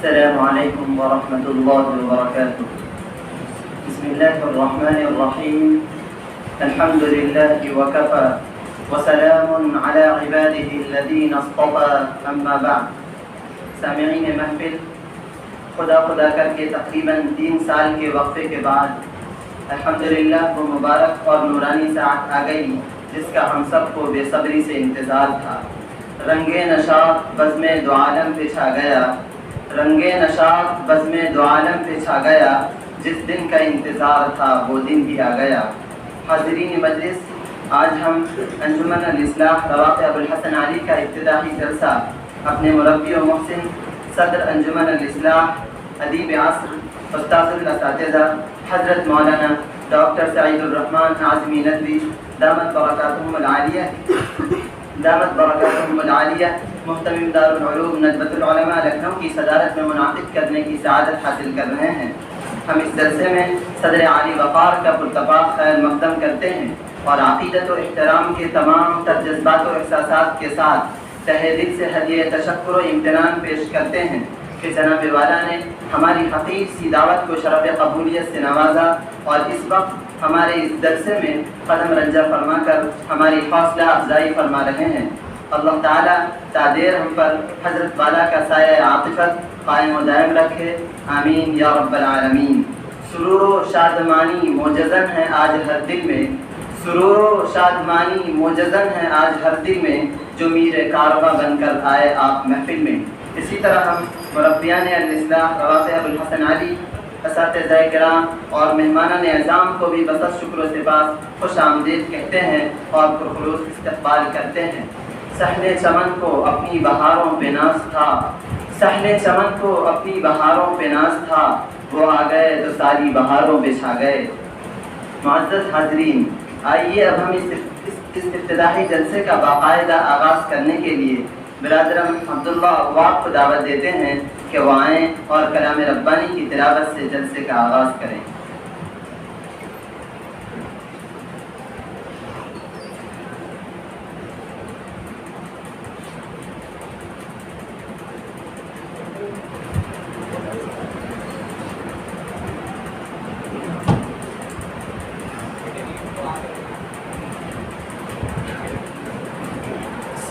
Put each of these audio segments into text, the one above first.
السلام علیکم ورحمۃ اللہ وبرکاتہ. بسم اللہ الرحمن الرحیم. الحمد للہ وکفى وسلام علی عباده الذین اصطفى. اما بعد. سامعین محفل، خدا کر کے تقریباً 3 سال کے وقفے کے بعد الحمدللہ وہ مبارک اور نورانی ساعت آ گئی جس کا ہم سب کو بے صبری سے انتظار تھا. رنگ نشاط بزم دو عالم پہ چھا گیا، رنگ نشاط بزم دو عالم پہ چھا گیا، جس دن کا انتظار تھا وہ دن بھی آ گیا. حاضرین مجلس، آج ہم انجمن الاصلاح رواق ابوالحسن علی کا افتتاحی جلسہ اپنے مربی و محسن صدر انجمن الاصلاح ادیب عصر استاذ الاساتذہ حضرت مولانا ڈاکٹر سعید الرحمن اعظمی ندوی دامت برکاتہم العالیہ محتمم دارالعلوم ندوۃ العلماء لکھنؤ کی صدارت میں منعقد کرنے کی سعادت حاصل کر رہے ہیں. ہم اس جلسے میں صدر عالی وقار کا پرتپاک خیر مقدم کرتے ہیں اور عقیدت و احترام کے تمام تر جذبات و احساسات کے ساتھ تہہ دل سے ہدیہ تشکر و امتنان پیش کرتے ہیں کہ جناب والا نے ہماری حقیر سی دعوت کو شرف قبولیت سے نوازا اور اس وقت ہمارے اس جلسے میں قدم رنجہ فرما کر ہماری حوصلہ افزائی فرما رہے ہیں. اللہ تعالیٰ تعدیر ہم پر حضرت والا کا سایہ عاطفت قائم و دائم رکھے. آمین یا رب العالمین. سرور و شادمانی موجزن ہے آج ہر دل میں، سرور و شادمانی موجزن ہے آج ہر دل میں، جو میر کارواں بن کر آئے آپ محفل میں. اسی طرح ہم مربیان الاصلاح رواق ابوالحسن علی، اساتذہ کرام اور مہمانان اعظام کو بھی بس شکر و سپاس خوش آمدید کہتے ہیں اور پرخلوص استقبال کرتے ہیں. صحن چمن کو اپنی بہاروں پہ ناز تھا، صحن چمن کو اپنی بہاروں پہ ناز تھا، وہ آ گئے تو ساری بہاروں پہ چھا گئے. معزز حاضرین، آئیے اب ہم اس افتتاحی جلسے کا باقاعدہ آغاز کرنے کے لیے برادرم عبداللہ واق کو دعوت دیتے ہیں کہ وہ آئیں اور کلام ربانی کی تلاوت سے جلسے کا آغاز کریں.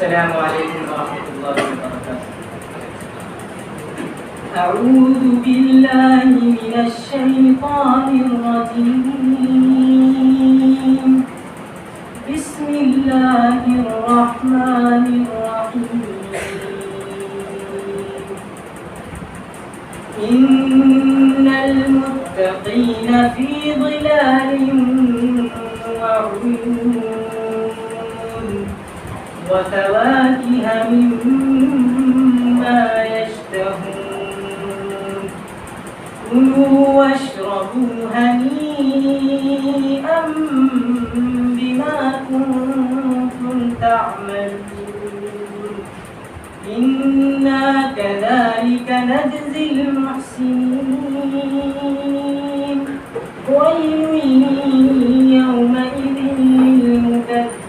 السلام علیکم ورحمۃ اللہ وبرکاتہ. أعوذ بالله من الشيطان الرجيم. بسم الله الرحمن الرحيم. إن المتقين في ظلال وعيون وفواكه مما يشتهون. كلوا واشربوا هنيئا بما كنتم تعملون. إنا كذلك نجزي المحسنين. ويل يومئذ للمكذبين.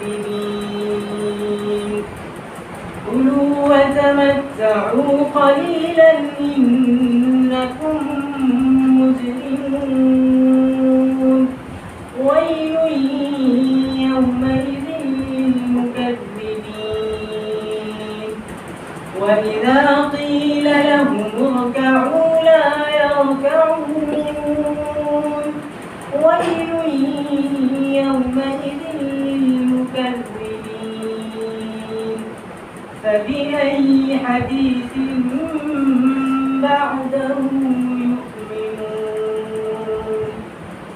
كلوا وتمتعوا قليلا إنكم مجرمون. ويل يومئذ للمكذبين. وإذا قيل لهم اركعوا لا يركعون. ويل يومئذ للمكذبين. فبأي حديث بعده يؤمنون.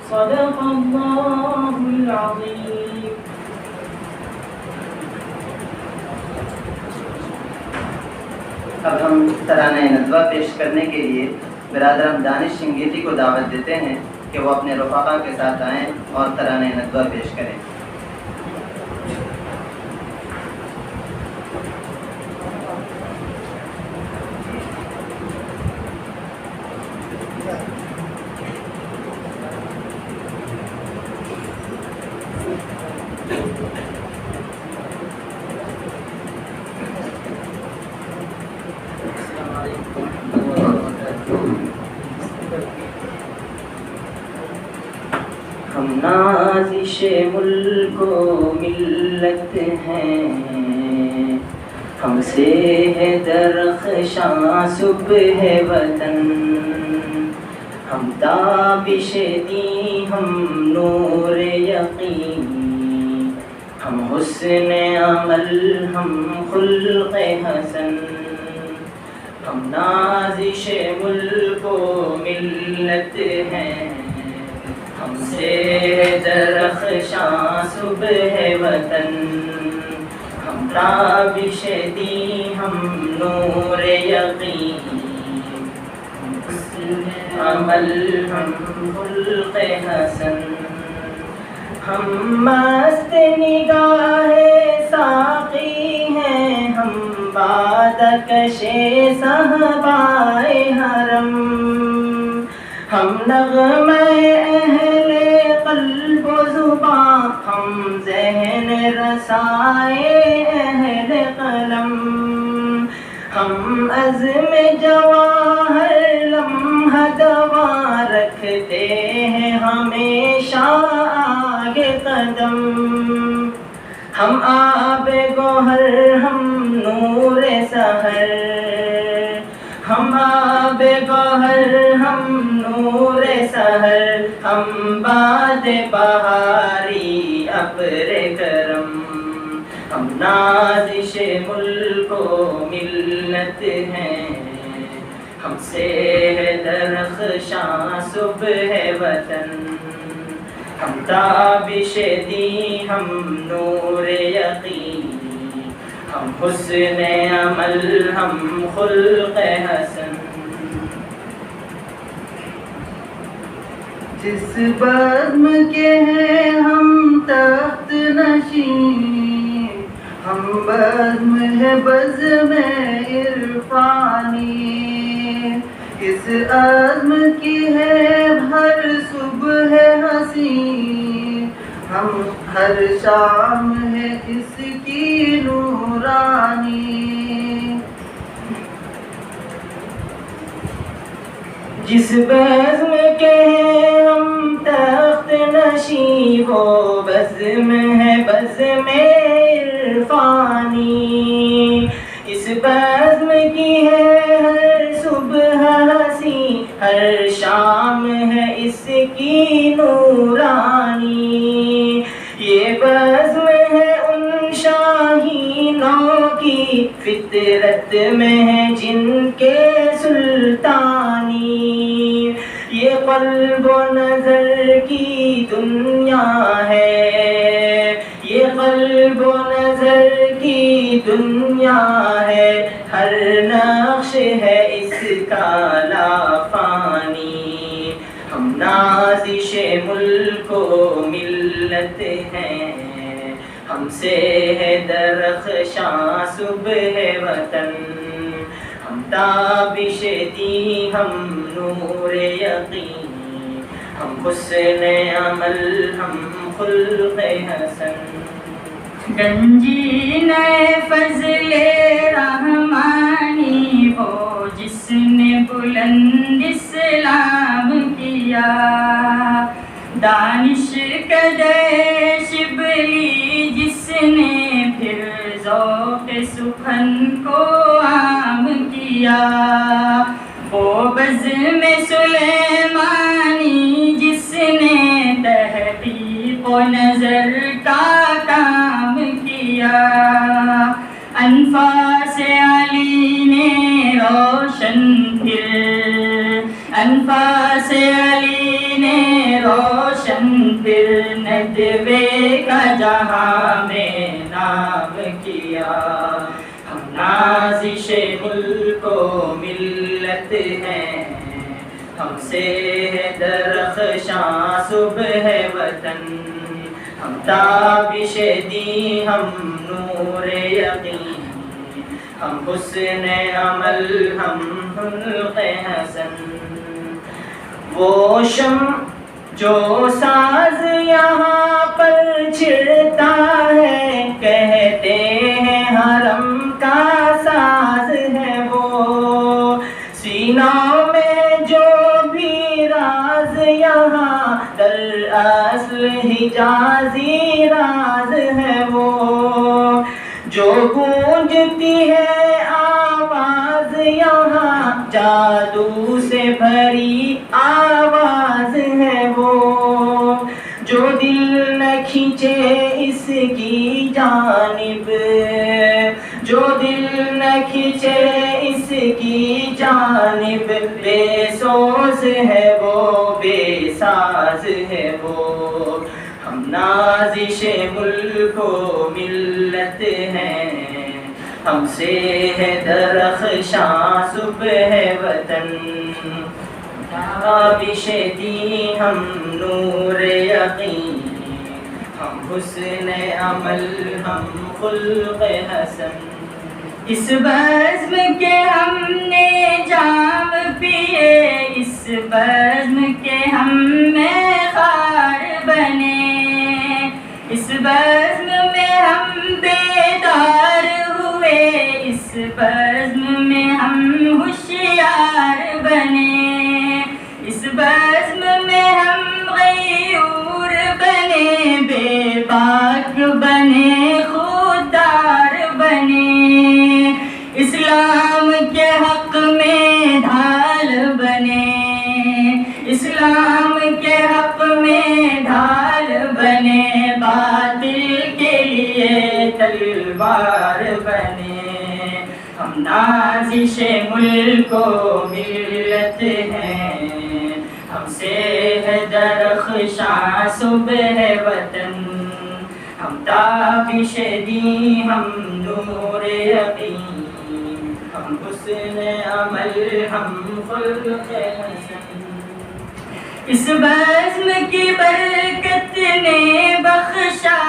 صدق الله العظيم. اب ہم ترانہ ندوہ پیش کرنے کے لیے برادرم دانش شنگیتی کو دعوت دیتے ہیں کہ وہ اپنے رفقا کے ساتھ آئیں اور ترانہ ندوہ پیش کریں. نازش ملک و ملت ہیں، ہم سے ہے درخشاں صبح وطن، ہم تابش دی ہم نور یقین، ہم حسن عمل ہم خلق حسن، ہم نازش ملک و ملت ہیں، ہم سے درخشاں صبح وطن، ہم تابش دی ہم نور یقین، عمل ہم خلق حسن، ہم مست نگاہ ساقی ہیں، ہم بادکش صحبائے حرم، ہم نغمہ اہل قلب و زبان، ہم ذہن رسائے اہل قلم، ہم عزم جواہر لمحہ دوا رکھتے ہیں ہمیشہ آگے قدم، ہم آب گوہر ہم نور سحر، ہم آب گوہر ہم نور سحر، ہم باد بہاری ابر کرم، ہم نازش ملک و ملت ہیں، ہم سے ہے درخشاں صبح وطن، ہم تابش دی ہم نور یقین، ہم حسن عمل ہم خلق حسن، جس بزم کے ہیں ہم تخت نشین، ہم بزم ہے بزم عرفانی، اس عزم کی ہے ہر صبح حسین، ہم ہر شام ہے اس کی نورانی، جس بزم کے ہیں ہم تخت نشیں، وہ بزم ہے بزم عرفانی، اس بزم کی ہے ہر صبح حسین، ہر شام ہے اس کی نورانی، یہ بزم ہے ان شاہینوں کی فطرت میں ہے جن کے سلطانی، یہ قلب و نظر کی دنیا ہے، یہ قلب و نظر کی دنیا ہے، ہر نقش ہے اس کا لافانی، ہم نازش ملک و ملت ہیں، ہم سے ہے درخشاں صبح وطن، ہم تابش دی ہم نور یقین، ہم حسن عمل ہم خلق حسن، گنجین فضل رحمانی وہ جس نے بلند اسلام کیا، دانش قدر شبلی جس نے پھر ذوق سخن کو عام کیا، وہ بزم سلیمانی جس نے تحقیق و نظر کا کام کیا، انفاس علی نے روشن پھر، انفاس علی نے روشن پھر ندوے کا جہاں میں نام کیا، ہم نازش ملک و ملت ہیں، ہم سے ہے درخشاں صبح وطن، ہم تابش دی ہم نور یقین، ہم حسن عمل ہم خلق حسن، وہ شمع جو ساز یہاں پر چھڑتا ہے، کہتے ہیں حرم کا ساز ہے وہ، سینوں میں جو بھی راز یہاں در اصل مجازی راز ہے وہ، جو گونجتی ہے آواز یہاں جادو سے بھری آواز ہے وہ، جو دل نہ کھینچے اس کی جانب، جو دل نہ کھینچے اس کی جانب، بے سوز ہے وہ، بے ساز ہے وہ، ہم نازش ملک و ملت ہیں، ہم سے ہے درخشاں صبح وطن، تابش دی ہم نور یقین، ہم حسن عمل ہم خلق حسن، اس بزم کے ہم نے جام پیے، اس بزم کے ہم میں خار بنے، اس بزم میں ہم بیدار ہوئے، اس بزم میں ہم ہوشیار بنے، اس بزم میں ہم غیور بنے، بے باک بنے، خوددار بنے، اسلام کے حق میں ڈھال بنے، اسلام کے حق میں ڈھال بنے، باطل کے لیے تلوار بنے، ہم نازش ملک و ملت ہیں، ہم سے ہے درخشاں صبح وطن، ہم تابش دی ہم نور یقین، ہم حسن عمل ہم خلق حسن، اس بزم کی برکت نے بخشا،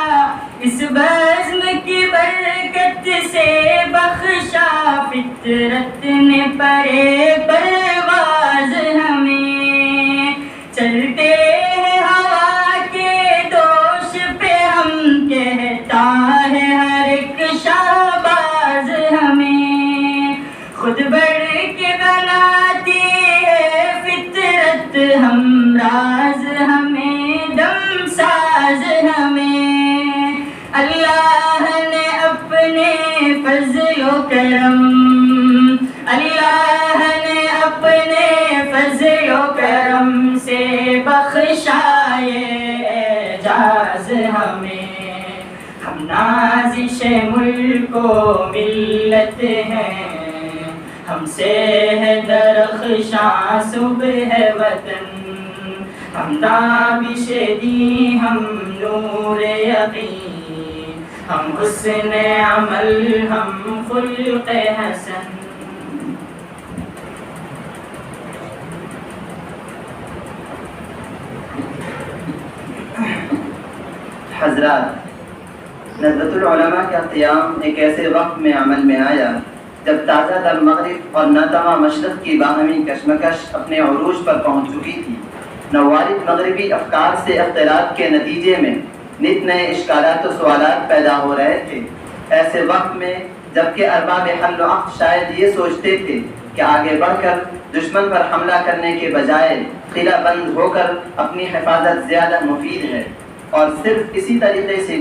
اس بزم کی برکت سے بخشا، فطرت نے پرے پرواز ہمیں، چلتے ہیں ہوا کے دوش پہ، ہم کہتا ہے ہر ایک شہباز ہمیں، خود بڑھ کے بناتی ہے فطرت، ہم راز ہمیں دم ساز ہمیں، اللہ نے اپنے فضل و کرم، اللہ نے اپنے فضل و کرم سے بخشائے اعجاز ہمیں، ہم نازش ملک و ملت ہیں، ہم سے ہے درخشاں صبح وطن، ہم تابش دی ہم نور یقین، ہم حسن عمل ہم خلق حسن، حضرات، ندوۃ العلماء کا قیام ایک ایسے وقت میں عمل میں آیا جب تازہ تر مغرب اور ناتواں مشرق کی باہمی کشمکش اپنے عروج پر پہنچ چکی تھی، نوارد مغربی افکار سے اختلاط کے نتیجے میں نت نئے اشکالات و سوالات پیدا ہو رہے تھے۔ ایسے وقت میں جبکہ ارباب حل و عقد شاید یہ سوچتے تھے کہ آگے بڑھ کر دشمن پر حملہ کرنے کے بجائے قلعہ بند ہو کر اپنی حفاظت زیادہ مفید ہے، اور صرف اسی طریقے سے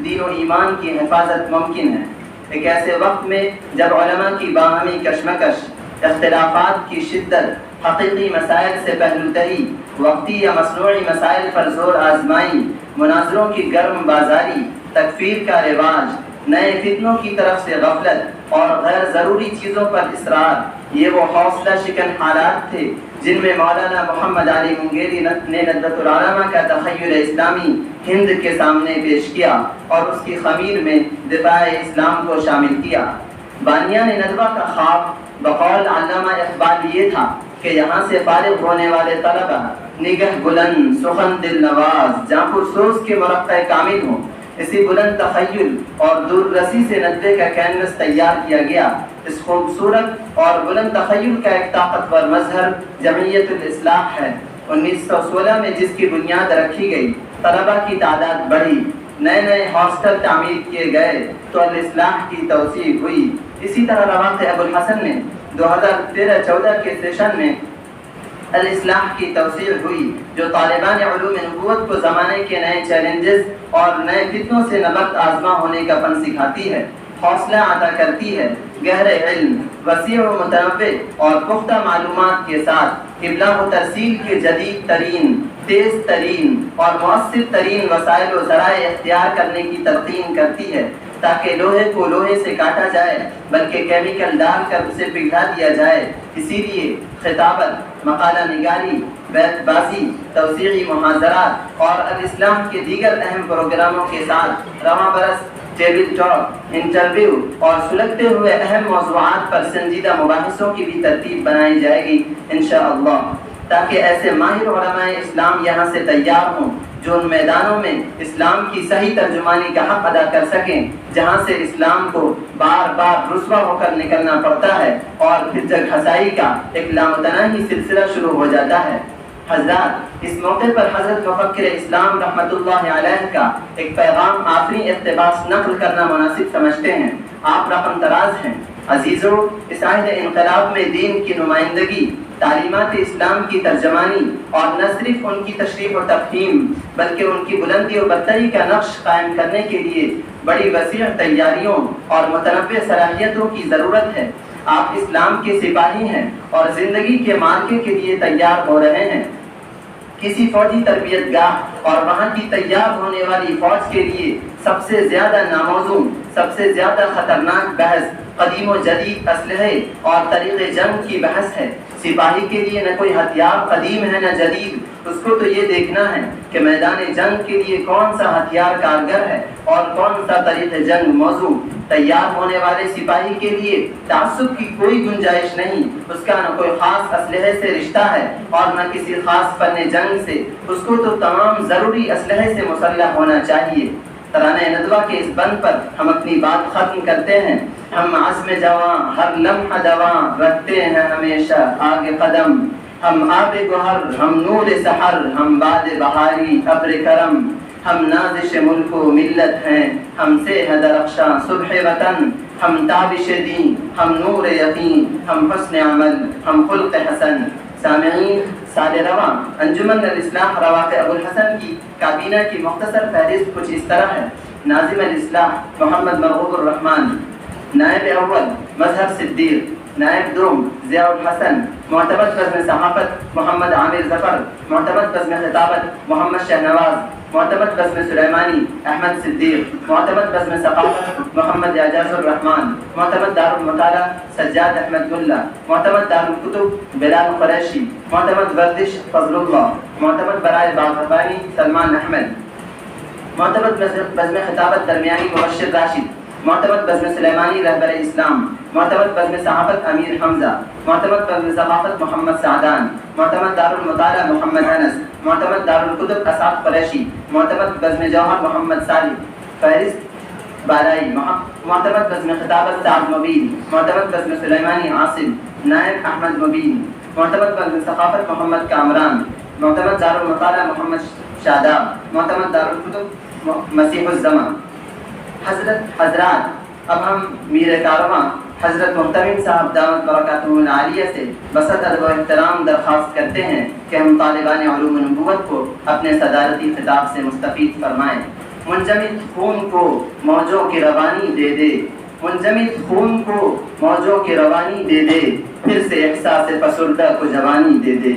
دین و ایمان کی حفاظت ممکن ہے، ایک ایسے وقت میں جب علماء کی باہمی کشمکش، اختلافات کی شدت، حقیقی مسائل سے پہلو تری، وقتی یا مصنوعی مسائل پر زور آزمائی، مناظروں کی گرم بازاری، تکفیر کا رواج، نئے فتنوں کی طرف سے غفلت اور غیر ضروری چیزوں پر اصرار، یہ وہ حوصلہ شکن حالات تھے جن میں مولانا محمد علی منگیری نے ندوۃ العلماء کا تخیل اسلامی ہند کے سامنے پیش کیا اور اس کی خمیر میں دفاع اسلام کو شامل کیا۔ بانیان ندوہ کا خواب بقول علامہ اقبال یہ تھا کہ یہاں سے فارغ ہونے والے طلبہ نگہ بلند، سخن دل نواز، جاں پرسوز کے مرقع کامل ہوں۔ اسی بلند تخیل اور دور رسی سے ندوے کا کینوس تیار کیا گیا۔ اس خوبصورت اور بلند تخیل کا ایک طاقتور مظہر جمعیت الاصلاح ہے۔ 1916 میں جس کی بنیاد رکھی گئی، طلبہ کی تعداد بڑھی، نئے نئے ہاسٹل تعمیر کیے گئے تو الاصلاح کی توسیع ہوئی۔ اسی طرح رواق ابو الحسن نے 2013-14 کے سیشن میں الاصلاح کی توسیع ہوئی جو طالبان علوم نبوت کو زمانے کے نئے چیلنجز اور نئے فتنوں سے نبرد آزما ہونے کا فن سکھاتی ہے، حوصلہ عطا کرتی ہے، گہرے علم، وسیع و متنوع اور پختہ معلومات کے ساتھ ابلاغ و ترسیل کے جدید ترین، تیز ترین اور مؤثر ترین وسائل و ذرائع اختیار کرنے کی تلقین کرتی ہے تاکہ لوہے کو لوہے سے کاٹا جائے بلکہ کیمیکل ڈال کر اسے پگھلا دیا جائے۔ اسی لیے خطابت، مقالہ نگاری، بیت بازی، توسیعی محاضرات اور الاصلاح کے دیگر اہم پروگراموں کے ساتھ رواں برس ٹیبل ٹاک، انٹرویو اور سلگتے ہوئے اہم موضوعات پر سنجیدہ مباحثوں کی بھی ترتیب بنائی جائے گی انشاءاللہ، تاکہ ایسے ماہر علماء اسلام یہاں سے تیار ہوں جو ان میدانوں میں اسلام کی صحیح ترجمانی کا حق ادا کر سکیں جہاں سے اسلام کو بار بار رسوا ہو کر نکلنا پڑتا ہے اور پھر جگ ہسائی کا ایک لامتناہی سلسلہ شروع ہو جاتا ہے۔ حضرات، اس موقع پر حضرت مفکر اسلام رحمۃ اللہ علیہ کا ایک پیغام آخری اقتباس نقل کرنا مناسب سمجھتے ہیں۔ آپ رقم تراز ہیں۔ عزیزو، اس عہد انقلاب میں دین کی نمائندگی، تعلیمات اسلام کی ترجمانی اور نہ صرف ان کی تشریح و تفہیم بلکہ ان کی بلندی و برتری کا نقش قائم کرنے کے لیے بڑی وسیع تیاریوں اور متنوع صلاحیتوں کی ضرورت ہے۔ آپ اسلام کے سپاہی ہیں اور زندگی کے معرکے کے لیے تیار ہو رہے ہیں۔ کسی فوجی تربیت گاہ اور وہاں کی تیار ہونے والی فوج کے لیے سب سے زیادہ ناموزوں، سب سے زیادہ خطرناک بحث قدیم و جدید اسلحے اور طریق جنگ کی بحث ہے۔ سپاہی کے لیے نہ کوئی ہتھیار قدیم ہے نہ جدید، اس کو تو یہ دیکھنا ہے کہ میدان جنگ کے لیے کون سا ہتھیار کارگر ہے اور کون سا طریق جنگ موزوں۔ تیار ہونے والے سپاہی کے لیے تعصب کی کوئی گنجائش نہیں، اس کا نہ کوئی خاص اسلحے سے رشتہ ہے اور نہ کسی خاص فن جنگ سے، اس کو تو تمام ضروری اسلحے سے مسلح ہونا چاہیے۔ ترانہ ندوہ کے اس بند پر ہم اپنی بات ختم کرتے ہیں۔ ہم عزم جواں ہر لمحہ دواں رکھتے ہیں ہمیشہ آگے قدم، ہم آب گہر، ہم نور سحر، ہم باد بہاری ابر کرم، ہم نازش ملک و ملت ہیں، ہم سے ہے درخشاں صبح وطن، ہم تابش دین، ہم نور یقین، ہم حسن عمل، ہم خلق حسن۔ سامعین، سال رواں انجمن الاصلاح رواق ابو الحسن کی کابینہ کی مختصر فہرست کچھ اس طرح ہے۔ ناظم الاصلاح محمد مرغوب الرحمن، نائب اول مظہر صدیق، نائب دوم ضیاء الحسن، معتمد بزم صحافت محمد عامر ظفر، معتمد بزم خطابت محمد شہنواز، معتمد بزم سلیمانی احمد صدیق، معتمد بزم ثقافت محمد اعجاز الرحمن، معتمد دار المطالعہ سجاد احمد گلہ، معتمد دار الکتب بلال قریشی، معتمد ورزش فضل اللہ، معتمد برائے باغبانی سلمان احمد، معتمد بزم خطابت درمیانی مبشر راشد، معتمد بزم سلیمانی رہبر اسلام، معتمد بزم صحافت امیر حمزہ، معتمد بزم ثقافت محمد سعدان، معتمد دار المطالعہ محمد انس، معتمد دار الکتب اسعد قریشی، معتمد بزم جوہر محمد صالح۔ فہرست بالائی، معتمد بزم خطابت سعد مبین، معتمد بزم سلیمانی عاصم، نائب احمد مبین، معتمد بزم ثقافت محمد کامران، معتمد دار المطالعہ محمد شاداب، معتمد دار الکتب مسیح الزمان۔ حضرات، اب ہم میر کارواں حضرت محترم صاحب دامت برکاتہ العالیہ سے بسط ادب و احترام درخواست کرتے ہیں کہ ہم طالبان علوم نبوت کو اپنے صدارتی خطاب سے مستفید فرمائیں۔ منجمد خون کو موجوں کی روانی دے دے، منجمد خون کو موجوں کی روانی دے دے، پھر سے احساس فسردہ کو جوانی دے دے۔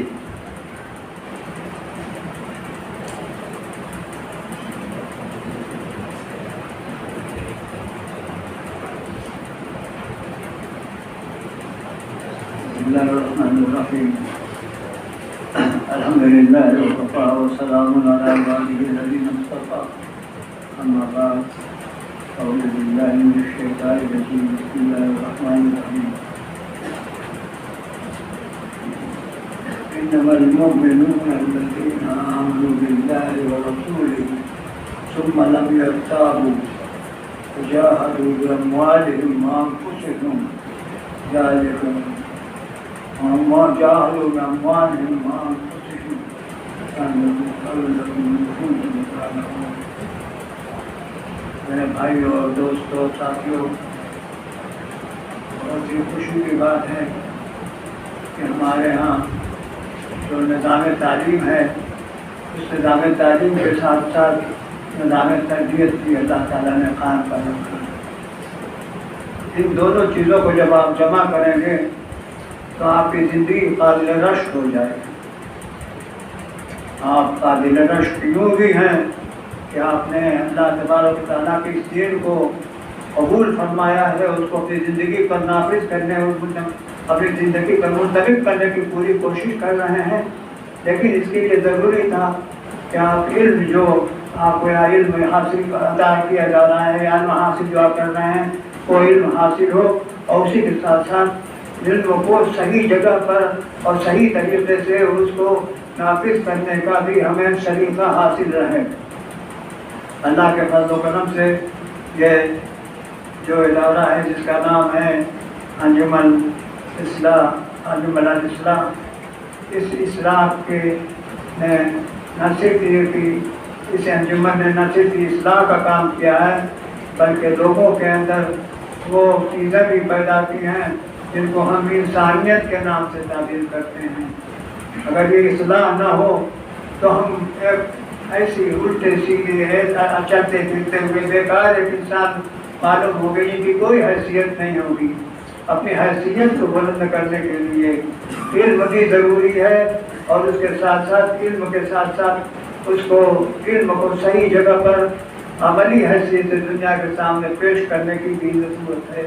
بسم الله الرحمن الرحيم الحمد لله وكفى وسلام على عباده الذين اصطفى أما بعد أعوذ بالله من الشيطان الرجيم بسم الله الرحمن الرحيم إنما المؤمنون الذين آمنوا بالله ورسوله ثم لم يرتابوا وجاهدوا بأموالهم وأنفسهم ذلك وما جاهدوا بأموالهم وأنفسهم كان لهم خير لكم إن كنتم تعلمون۔ میرے بھائیوں اور دوستوں، ساتھیوں، بہت ہی خوشی کی بات ہے کہ ہمارے ہاں جو نظام تعلیم ہے اس نظام تعلیم کے ساتھ ساتھ نظام تربیت بھی اللہ تعالیٰ نے قائم کر رکھا ہے۔ ان دونوں چیزوں کو جب آپ جمع کریں گے تو آپ کی زندگی قابل رشک ہو جائے گی۔ آپ قابل رشک یوں بھی ہیں کہ آپ نے اللہ تبارک و تعالیٰ کے اس دین کو قبول فرمایا ہے، اس کو اپنی زندگی پر نافذ کرنے اور اپنی زندگی پر منتخب کرنے کی پوری کوشش کر رہے ہیں، لیکن اس کے لیے ضروری تھا کہ آپ علم جو آپ کو علم حاصل ادا کیا جا رہا ہے، علم حاصل جو آپ کر رہے ہیں وہ علم حاصل ہو، اور اسی کے ساتھ ساتھ علم کو صحیح جگہ پر اور صحیح طریقے سے اس کو نافذ کرنے کا بھی ہمیں سلیقہ حاصل رہے۔ اللہ کے فضل و کرم سے یہ جو ادارہ ہے جس کا نام ہے انجمن اصلاح، انجمن الاصلاح، اس اصلاح کے نے نہ صرف اس انجمن نے نہ صرف اصلاح کا کام کیا ہے بلکہ لوگوں کے اندر وہ چیزیں بھی پیدا کی ہیں جن کو ہم انسانیت کے نام سے تعبیر کرتے ہیں۔ اگر یہ اصلاح نہ ہو تو ہم ایک ایسی الٹے سیدھے چلتے پھرتے ہوئے بیکار ایک انسان معلوم ہو گئی کہ کوئی حیثیت نہیں ہوگی۔ اپنی حیثیت کو بلند کرنے کے لیے علم بھی ضروری ہے، اور اس کے ساتھ ساتھ علم کے ساتھ ساتھ اس کو علم کو صحیح جگہ پر عملی حیثیت سے دنیا کے سامنے پیش کرنے کی بھی ضرورت ہے۔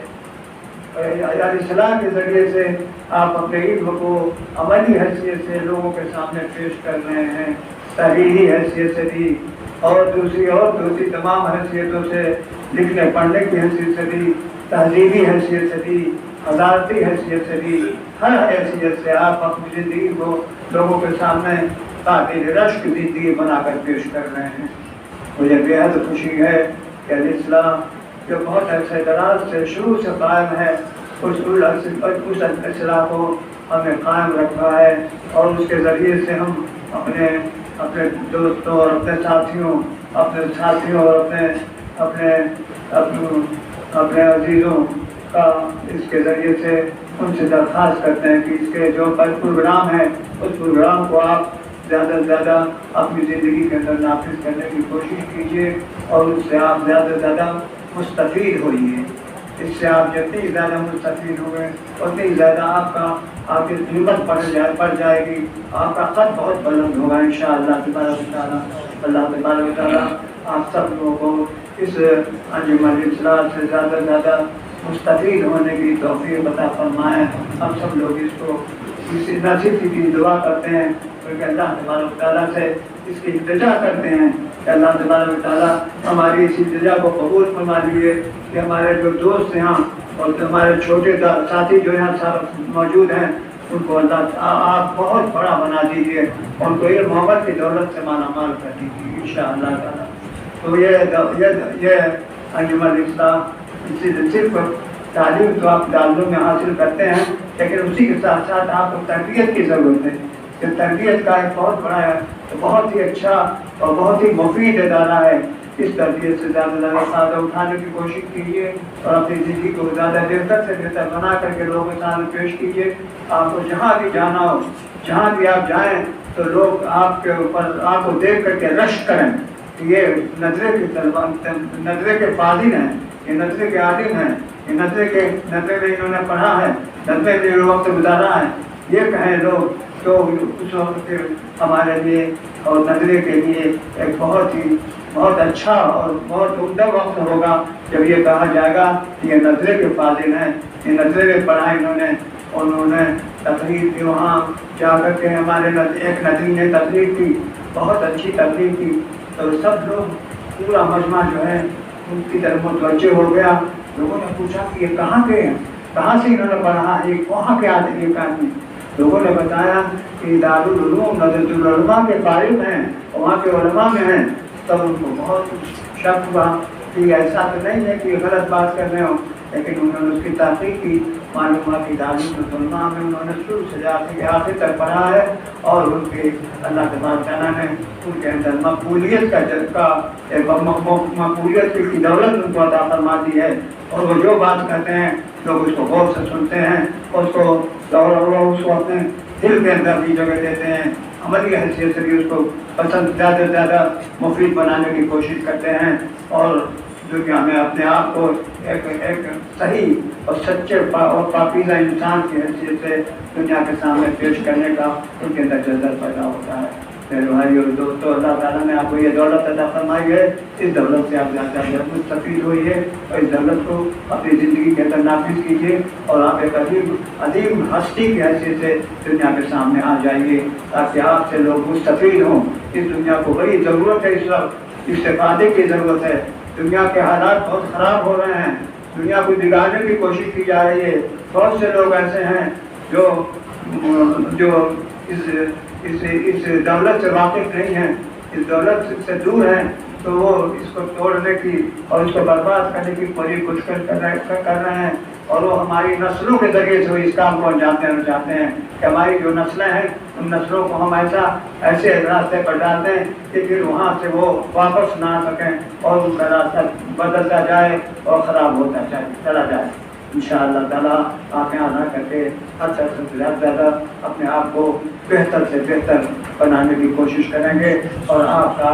اصلاح کے ذریعے سے آپ اپنے علم کو عملی حیثیت سے لوگوں کے سامنے پیش کر رہے ہیں، تحریری حیثیت سے بھی اور دوسری تمام حیثیتوں سے، لکھنے پڑھنے کی حیثیت سے بھی، تہذیبی حیثیت سے بھی، حضارتی حیثیت سے بھی، ہر حیثیت سے آپ اپنی زندگی کو لوگوں کے سامنے قابل رشک زندگی بنا کر پیش کر رہے ہیں۔ مجھے بے حد خوشی ہے کہ الاسلام جو بہت عرصے دراز سے شروع سے قائم ہے، اس اصلاح کو ہم نے قائم رکھا ہے، اور اس کے ذریعے سے ہم اپنے دوستوں اور اپنے ساتھیوں اور اپنے عزیزوں کا اس کے ذریعے سے ان سے درخواست کرتے ہیں کہ اس کے جو پروگرام ہے اس پروگرام کو آپ زیادہ سے زیادہ اپنی زندگی کے اندر نافذ کرنے کی کوشش کیجیے، اور اس سے آپ زیادہ سے زیادہ مستفید ہوئیے۔ اس سے آپ جتنی زیادہ مستفید ہوئے اتنی زیادہ آپ کی قیمت پڑ جائے گی، آپ کا قد بہت بلند ہوگا انشاءاللہ تبارک و تعالیٰ۔ اللہ تبارک و تعالیٰ آپ سب لوگوں کو اس انجمن الاصلاح سے زیادہ سے زیادہ مستفید ہونے کی توفیق عطا فرمائے۔ ہم سب لوگ اس کو اسی نصیب کی دعا کرتے ہیں، کیونکہ اللہ تبارک و تعالیٰ سے اس کی التجا کرتے ہیں کہ اللہ تبارک و تعالیٰ ہماری اس التجا کو قبول فرما لیجیے کہ ہمارے جو دوست یہاں اور ہمارے چھوٹے ساتھی جو یہاں موجود ہیں ان کو اللہ آپ بہت بڑا بنا دیجیے، ان کو علم محبت کی دولت سے مالا مال کر دیجیے انشاءاللہ تعالیٰ۔ تو یہ انجمن الاصلاح صرف تعلیم تو آپ دارالعلوم میں حاصل کرتے ہیں، لیکن اسی کے ساتھ ساتھ آپ کو تربیت کی ضرورت ہے۔ کہ تربیت کا ایک بہت بڑا ہے، بہت ہی اچھا اور بہت ہی مفید ادارہ ہے۔ اس تربیت سے زیادہ سے زیادہ فائدہ اٹھانے کی کوشش کیجیے، اور اپنی زندگی کو زیادہ بہتر سے بہتر بنا کر کے لوگوں کے سامنے پیش کیجیے۔ آپ کو جہاں بھی جانا ہو، جہاں بھی آپ جائیں تو لوگ آپ کے اوپر آپ کو دیکھ کر کے رشک کریں، یہ نظرے کے فاضل ہیں، یہ نظرے کے عالم ہیں، یہ نظرے میں انہوں نے پڑھا ہے، نظرے میں وقت گزارا ہے، یہ کہیں لوگ تو اس وقت پھر ہمارے لیے اور نظرے کے لیے ایک بہت اچھا اور بہت عمدہ وقت ہوگا جب یہ کہا جائے گا کہ یہ نظرے کے فاضل ہیں، یہ نظرے میں پڑھا انہوں نے تقریر کی، وہاں جا کر کے ہمارے ایک نظری نے تقریر کی، بہت اچھی تقریر کی، تو سب لوگ پورا مجمع جو ہے ان کی طرف متوجہ ہو گیا۔ لوگوں نے پوچھا کہ یہ کہاں کے ہیں، کہاں سے انہوں نے پڑھا، یہ وہاں کے آدمی یہ کہانی۔ لوگوں نے بتایا کہ دارالعلوم نظرۃ العلماء کے قائم ہیں، وہاں کے علماء میں ہیں۔ تب ان کو بہت شک ہوا کہ ایسا تو نہیں ہے کہ غلط بات کر رہے ہوں، لیکن انہوں نے اس کی تحقیق کی، معلوم ہوا کہ دارالعلوم علماء میں انہوں نے شروع سے آخر تک پڑھا ہے، اور ان کے اللہ تبارک تعالیٰ نے ان کے اندر مقبولیت کی دولت ان کو عطا فرما دی ہے، اور وہ جو بات کہتے ہیں لوگ اس کو غور سے سنتے ہیں، اس کو اپنے دل کے اندر بھی جگہ دیتے ہیں، عملی حیثیت سے بھی اس کو پسند زیادہ سے زیادہ مفید بنانے کی کوشش کرتے ہیں، اور دنیا میں اپنے آپ کو ایک صحیح اور سچے اور پاکیزہ انسان کی حیثیت سے دنیا کے سامنے پیش کرنے کا ان کے اندر جذبہ پیدا ہوتا ہے۔ میرے بھائی اور دوستو، اللہ تعالیٰ نے آپ کو یہ دولت عطا فرمائی ہے، اس دولت سے آپ زیادہ مستفید ہوئیے اور اس دولت کو اپنی زندگی کے اندر نافذ کیجیے، اور آپ ایک عظیم ہستی کی حیثیت سے دنیا کے سامنے آ جائیے، تاکہ آپ سے لوگ مستفید ہوں۔ اس دنیا کو بڑی ضرورت ہے، اس وقت استفادے کی ضرورت ہے۔ دنیا کے حالات بہت خراب ہو رہے ہیں، دنیا کو بگاڑنے کی کوشش کی جا رہی ہے۔ بہت سے لوگ ایسے ہیں جو اس دولت سے واقف نہیں ہیں، اس دولت سے دور ہیں، تو وہ اس کو توڑنے کی اور اس کو برباد کرنے کی پوری کوشش کر رہے ہیں، اور وہ ہماری نسلوں کے ذریعے سے اس کام کو انجام دینا چاہتے ہیں کہ ہماری جو نسلیں ہیں ان نسلوں کو ہم ایسے راستے پر ڈالتے ہیں کہ پھر وہاں سے وہ واپس نہ آ سکیں اور ان کا راستہ بدلتا جائے اور خراب ہوتا چلا جائے۔ انشاءاللہ تعالیٰ آپ یہاں رہ کر کے ہر طرح سے زیادہ اپنے آپ کو بہتر سے بہتر بنانے کی کوشش کریں گے، اور آپ کا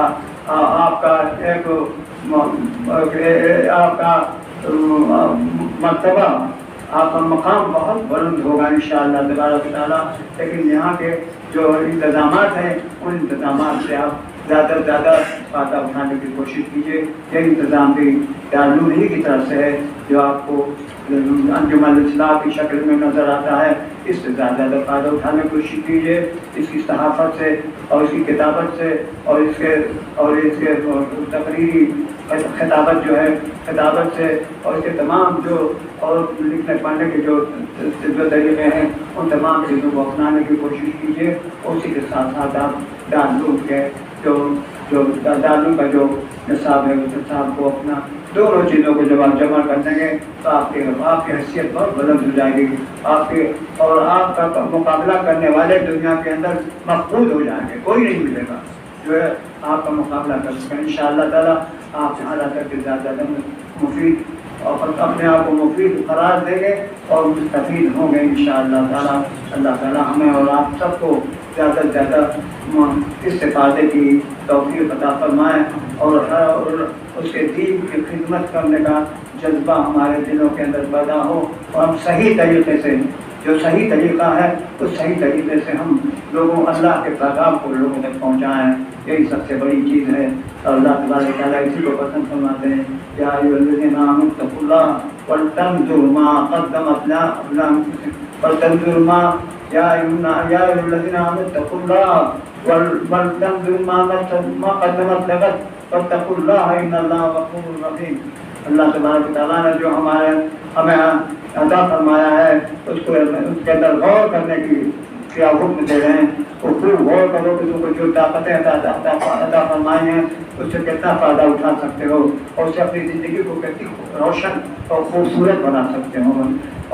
مرتبہ، آپ کا مقام بہت بلند ہوگا انشاءاللہ تبارک و تعالیٰ۔ لیکن یہاں کے جو انتظامات ہیں ان انتظامات سے آپ زیادہ سے زیادہ فائدہ اٹھانے کی کوشش کیجیے۔ یہ انتظام بھی دارالعلوم ہی کی طرف سے ہے جو آپ کو انجمن الاصلاح کی شکل میں نظر آتا ہے، اس سے زیادہ فائدہ اٹھانے کی کوشش کیجیے، اس کی صحافت سے اور اس کی کتابت سے اور اس کے تقریری خطابت جو ہے خطابت سے اور اس کے تمام جو اور لکھنے پڑھنے کے جو طریقے ہیں ان تمام چیزوں کو اپنانے کی کوشش کیجیے۔ اسی کے ساتھ ساتھ آپ دارالعلوم کے جو دارالعلوم کا جو نصاب ہے اس نصاب کو اپنا دونوں چیزوں کو جب آپ جمع کر دیں گے تو آپ کی حیثیت بہت بلند ہو جائے گی، آپ کا مقابلہ کرنے والے دنیا کے اندر مقبول ہو جائیں گے، کوئی نہیں ملے گا جو ہے آپ کا مقابلہ کر سکیں۔ انشاءاللہ تعالیٰ آپ یہاں رہ کر کے زیادہ مفید اور اپنے آپ کو مفید قرار دیں گے اور مستفید ہوں گے انشاءاللہ تعالیٰ۔ اللہ تعالیٰ ہمیں اور آپ سب کو زیادہ سے زیادہ استفادے کی توفیق عطا فرمائے، اور اس کے دین کی خدمت کرنے کا جذبہ ہمارے دلوں کے اندر پیدا ہو، اور ہم صحیح طریقے سے جو صحیح طریقہ ہے اس صحیح طریقے سے ہم اللہ کے پیغام کو لوگوں تک پہنچائیں۔ یہی سب سے بڑی چیز ہے، اور اللہ تبارک تعالیٰ اسی کو پسند فرماتے ہیں۔ یا ایھا الذین آمنوا اتقوا اللہ ولتنظر ما قدمت ولتنظر ما یا ایھا الذین آمنوا اتقوا اللہ ولتنظر ما قدمت لغد واتقوا اللہ ان اللہ غفور رحیم۔ اللہ تبارک تعالیٰ نے جو ہمیں عطا فرمایا ہے اس کے اندر غور کرنے کی کیا حکم دے رہے ہیں، وہ خوب غور کرو کہ تم کو جو طاقتیں عطا فرمائی ہیں اس سے کتنا فائدہ اٹھا سکتے ہو، اور اس سے اپنی زندگی کو کتنی روشن اور خوبصورت بنا سکتے ہو،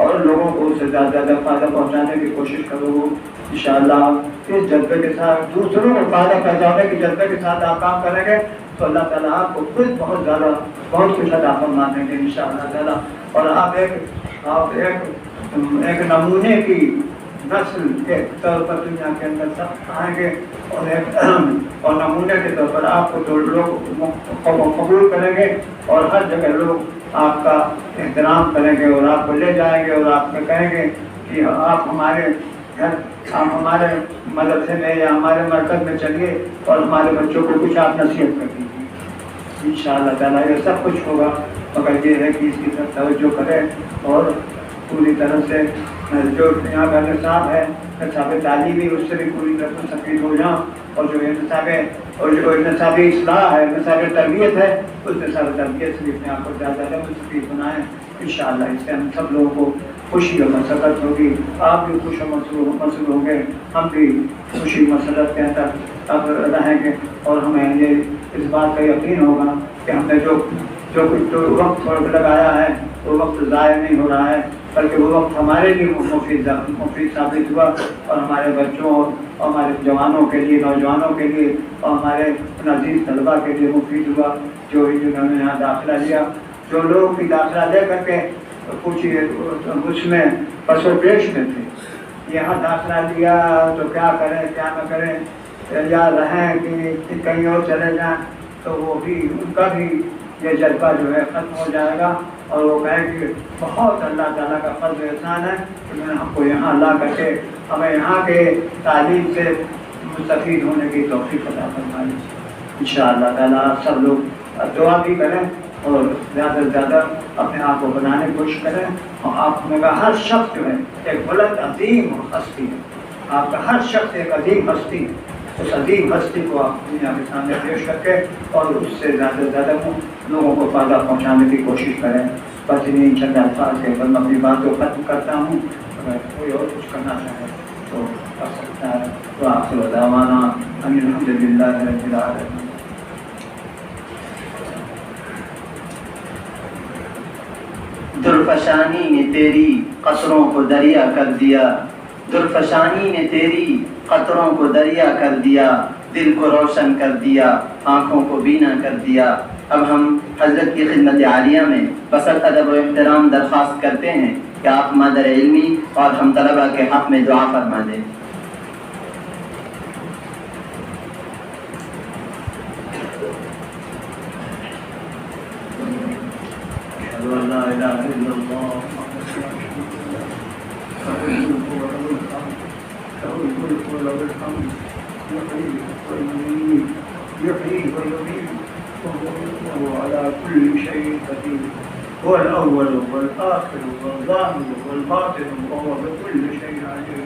اور لوگوں کو اس سے زیادہ فائدہ پہنچانے کی کوشش کرو انشاءاللہ۔ اس جذبے کے ساتھ دوسروں کو فائدہ پہنچانے کے جذبے کے ساتھ آپ کام کریں گے تو اللہ تعالیٰ آپ کو خود بہت کچھ عطا فرما دیں گے انشاءاللہ تعالیٰ، اور آپ ایک نمونے کی نسل کے طور پر دنیا کے اندر سب آئیں گے، اور نمونے کے طور پر آپ کو تو لوگ قبول کریں گے، اور ہر جگہ لوگ آپ کا احترام کریں گے اور آپ کو لے جائیں گے اور آپ کو کہیں گے کہ آپ ہمارے گھر، آپ ہمارے مدرسے میں یا ہمارے مرکز میں چلیے اور ہمارے بچوں کو کچھ آپ نصیحت کر دیجیے۔ انشاءاللہ تعالیٰ یہ سب کچھ ہوگا، مگر یہ ہے کہ اس کی طرف توجہ کریں اور پوری طرح سے جو یہاں کا نصاب ہے نصاب تعلیمی اس سے بھی پوری طرح سے مستفید ہو جاؤں، اور جو نصاب اصلاح ہے، نصاب تربیت ہے، اس نصاب تربیت سے بھی اپنے آپ کو زیادہ مستفید بنائیں انشاءاللہ۔ اس سے ہم سب لوگوں کو خوشی اور مسرت ہوگی، آپ بھی خوش و مسرور ہوں گے، ہم بھی خوشی مسرت کے اندر رہیں گے، اور ہمیں یہ اس بات کا یقین ہوگا کہ ہم نے جو کچھ وقت لگایا ہے وہ وقت ضائع نہیں ہو رہا ہے، بلکہ وہ وقت ہمارے لیے مفید ثابت ہوا، اور ہمارے بچوں اور ہمارے جوانوں کے لیے، نوجوانوں کے لیے، اور ہمارے عزیز طلباء کے لیے مفید ہوا جو انہوں نے یہاں داخلہ لیا۔ جو لوگ بھی داخلہ لے کر کے پوچھیے اس میں پس و پیش میں تھے، یہاں داخلہ لیا تو کیا کریں کیا نہ کریں، یا رہیں کہ کہیں اور چلے جائیں، تو وہ بھی ان کا بھی یہ جذبہ جو ہے ختم ہو جائے گا، اور وہ کہیں کہ بہت اللہ تعالیٰ کا فضل و احسان ہے کہ میں نے ہم کو یہاں لا کر کے ہمیں یہاں کے تعلیم سے مستفید ہونے کی توفیق عطا فرمائے۔ انشاءاللہ تعالیٰ آپ سب لوگ دعا بھی کریں اور زیادہ سے زیادہ اپنے آپ کو بنانے کی کوشش کریں، اور آپ میں کا ہر شخص جو ہے ایک بلند عظیم ہستی ہے، آپ کا ہر شخص ایک عظیم ہستی ہے، اس عظیم ہستی کو آپ دنیا کے سامنے پیش کر کے اور اس سے زیادہ سے زیادہ لوگوں کو فائدہ پہنچانے کی کوشش کریں۔ بس انہیں چند الفاظ سے میں اپنی بات کو ختم کرتا ہوں، اگر کوئی اور کچھ کرنا چاہے تو کر سکتا ہے۔ وآخر دعوانا ان الحمد للہ رب العالمین۔ درفشانی نے تیری قطروں کو دریا کر دیا، درفشانی نے تیری قطروں کو دریا کر دیا، دل کو روشن کر دیا، آنکھوں کو بینا کر دیا۔ اب ہم حضرت کی خدمت عالیہ میں بسط ادب و احترام درخواست کرتے ہیں کہ آپ مادر علمی اور ہم طلبہ کے حق میں دعا فرما دیں۔ لا إله إلا الله له الملك وله الحمد يحيي ويميت وهو على كل شيء قدير، هو الأول والآخر والظاهر والباطن وهو بكل شيء عليم۔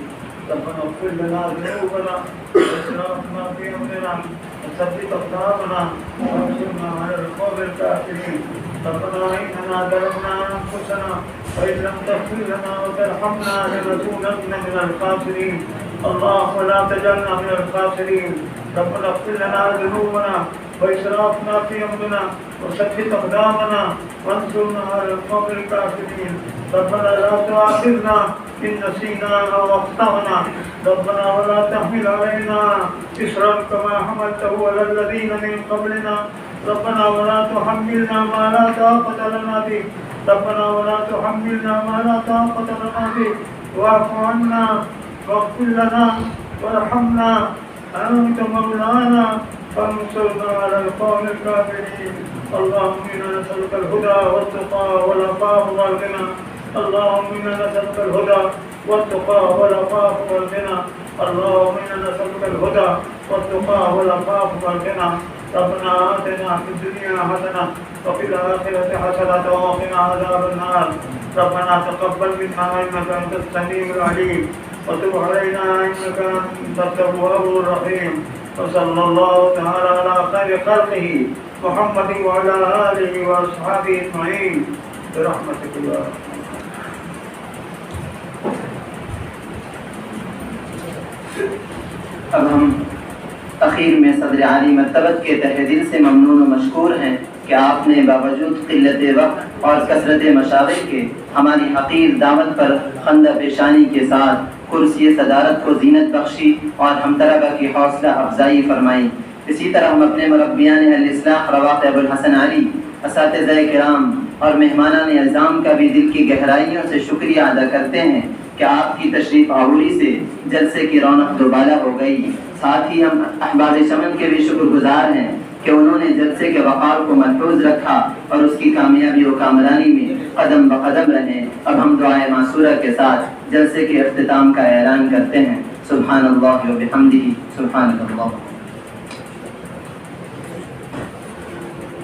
ربنا اغفر لنا ذنوبنا واسرافنا في أمرنا وثبت أقدامنا وانصرنا على القوم الكافرين۔ ربنا إننا ظلمنا أنفسنا وإن لم تغفر لنا وترحمنا لنكونن من الخاسرين، اللهم لا تجعلنا من الخاسرين۔ ربنا اغفر لنا ذنوبنا وإسرافنا في أمرنا وثبت أقدامنا وانصرنا على القوم الكافرين۔ ربنا لا تؤاخذنا إن نسينا أو أخطأنا، ربنا ولا تحمل علينا إصرا كما حملته على الذين من قبلنا، ربنا ولا تحملنا ما لا طاقة لنا به، ربنا ولا تحملنا ما لا طاقة لنا به، واعف عنا واغفر لنا وارحمنا، أنت مولانا فانصرنا على القوم الكافرين۔ اللهم إنا نسألك الهدى والتقى والعفاف والغنى، اللهم إنا نسألك الهدى والتقى والعفاف والغنى، اللهم إنا نسألك الهدى والتقى والعفاف والغنى۔ ربنا آتنا في الدنيا حسنة وفي الآخرة حسنة وقنا عذاب النار۔ ربنا تقبل منا إنك أنت السميع العليم وتب علينا إنك أنت التواب الرحيم، وصلى الله تعالى على خير خلقه محمد وعلى آله وأصحابه أجمعين برحمتك يا رب۔ اب ہم اخیر میں صدر عالی مکتبت کے تہہ دل سے ممنون و مشکور ہیں کہ آپ نے باوجود قلت وقت اور کثرت مشاغل کے ہماری حقیر دعوت پر خندہ پیشانی کے ساتھ کرسی صدارت کو زینت بخشی اور ہم طلبہ کی حوصلہ افزائی فرمائی۔ اسی طرح ہم اپنے مربیان الاصلاح رواق ابو الحسن علی، اساتذہ کرام اور مہمانان اعظام کا بھی دل کی گہرائیوں سے شکریہ ادا کرتے ہیں کہ آپ کی تشریف آوری سے جلسے کی رونق دوبالا ہو گئی۔ ساتھ ہی ہم احباب چمن کے بھی شکر گزار ہیں کہ انہوں نے جلسے کے وقار کو محفوظ رکھا اور اس کی کامیابی و کامرانی میں قدم بقدم رہے۔ اب ہم دعائے معصورہ کے ساتھ جلسے کے اختتام کا اعلان کرتے ہیں۔ سبحان اللہ و بحمدہ، سبحان اللہ۔